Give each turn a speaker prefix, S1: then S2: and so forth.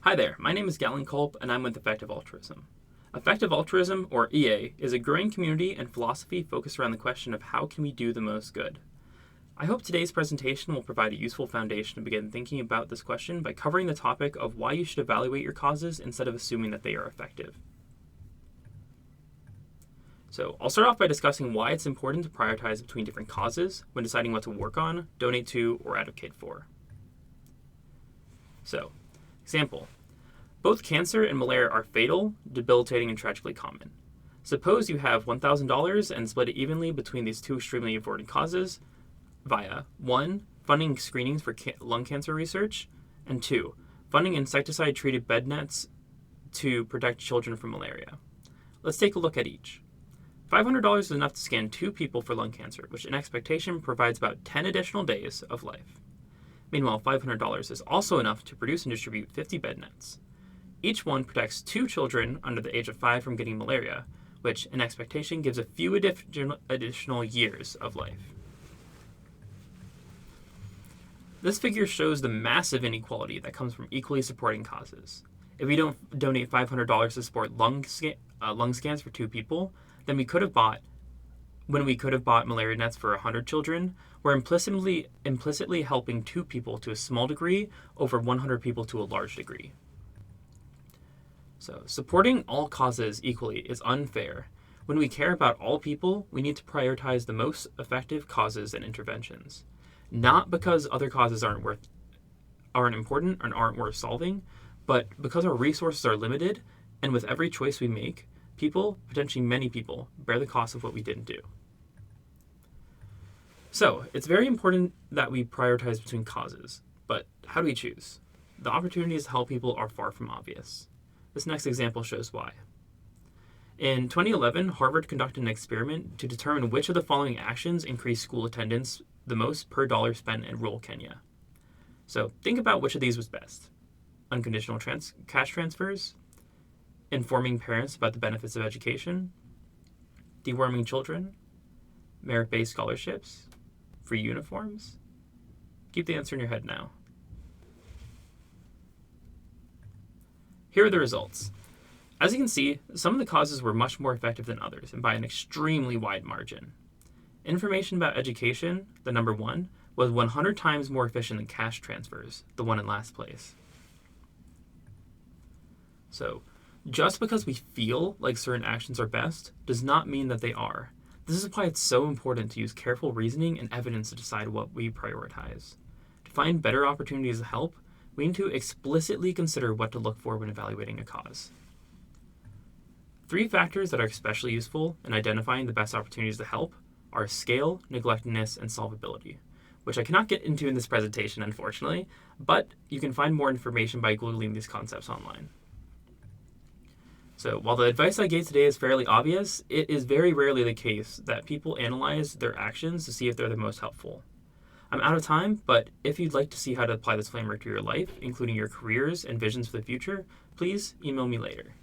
S1: Hi there, my name is Galen Culp and I'm with Effective Altruism. Effective Altruism, or EA, is a growing community and philosophy focused around the question of how can we do the most good. I hope today's presentation will provide a useful foundation to begin thinking about this question by covering the topic of why you should evaluate your causes instead of assuming that they are effective. So I'll start off by discussing why it's important to prioritize between different causes when deciding what to work on, donate to, or advocate for. So, example. Both cancer and malaria are fatal, debilitating, and tragically common. Suppose you have $1,000 and split it evenly between these two extremely important causes via 1. Funding screenings for lung cancer research, and 2. Funding insecticide-treated bed nets to protect children from malaria. Let's take a look at each. $500 is enough to scan 2 people for lung cancer, which in expectation provides about 10 additional days of life. Meanwhile, $500 is also enough to produce and distribute 50 bed nets. Each one protects 2 children under the age of 5 from getting malaria, which, in expectation, gives a few additional years of life. This figure shows the massive inequality that comes from equally supporting causes. If we don't donate $500 to support lung scans for 2 people, then we could have bought malaria nets for 100 children, we're implicitly helping 2 people to a small degree over 100 people to a large degree. So, supporting all causes equally is unfair. When we care about all people, we need to prioritize the most effective causes and interventions. Not because other causes aren't important and aren't worth solving, but because our resources are limited, and with every choice we make, people, potentially many people, bear the cost of what we didn't do. So, it's very important that we prioritize between causes, but how do we choose? The opportunities to help people are far from obvious. This next example shows why. In 2011, Harvard conducted an experiment to determine which of the following actions increase school attendance the most per dollar spent in rural Kenya. So think about which of these was best. Unconditional cash transfers, informing parents about the benefits of education, deworming children, merit-based scholarships, free uniforms. Keep the answer in your head now. Here are the results. As you can see, some of the causes were much more effective than others, and by an extremely wide margin. Information about education, the number 1, was 100 times more efficient than cash transfers, the one in last place. So, just because we feel like certain actions are best does not mean that they are. This is why it's so important to use careful reasoning and evidence to decide what we prioritize. To find better opportunities to help, we need to explicitly consider what to look for when evaluating a cause. 3 factors that are especially useful in identifying the best opportunities to help are scale, neglectedness, and solvability, which I cannot get into in this presentation, unfortunately, but you can find more information by Googling these concepts online. So while the advice I gave today is fairly obvious, it is very rarely the case that people analyze their actions to see if they're the most helpful. I'm out of time, but if you'd like to see how to apply this framework to your life, including your careers and visions for the future, please email me later.